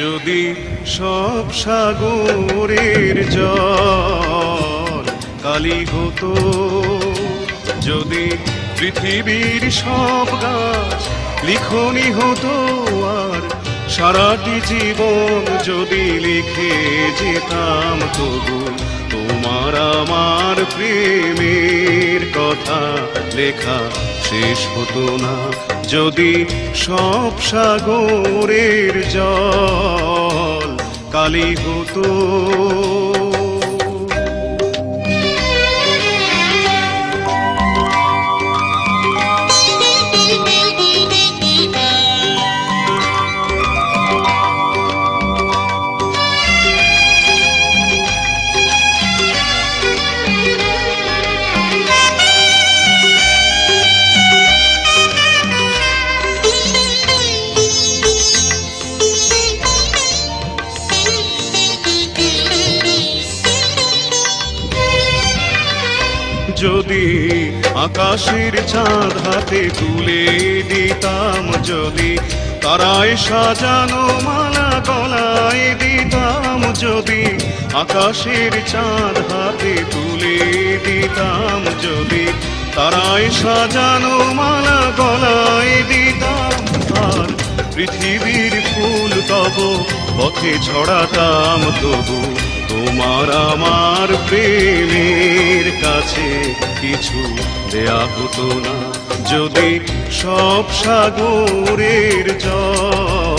যদি সব সাগরের জল কালি হতো, যদি পৃথিবীর সব গাছ লিখনি হতো, আর সারাটি জীবন যদি লিখে যেতাম, তবু তোমার আমার প্রেমের কথা লেখা শেষ হতো না। যদি সব সাগরের জল কালি হতো, যদি আকাশের চাঁদ হাতে তুলে দিতাম, যদি তারায় সাজানো মালা গলায় দিতাম, যদি আকাশের চাঁদ হাতে তুলে দিতাম, যদি তারায় সাজানো মালা গলায় দিতাম, আর পৃথিবীর ফুল তব পথে ছড়াতাম, তবু তোমার আমার প্রেমের কাছে কিছু দেয়া হতো না। যদি সব সাগরের জল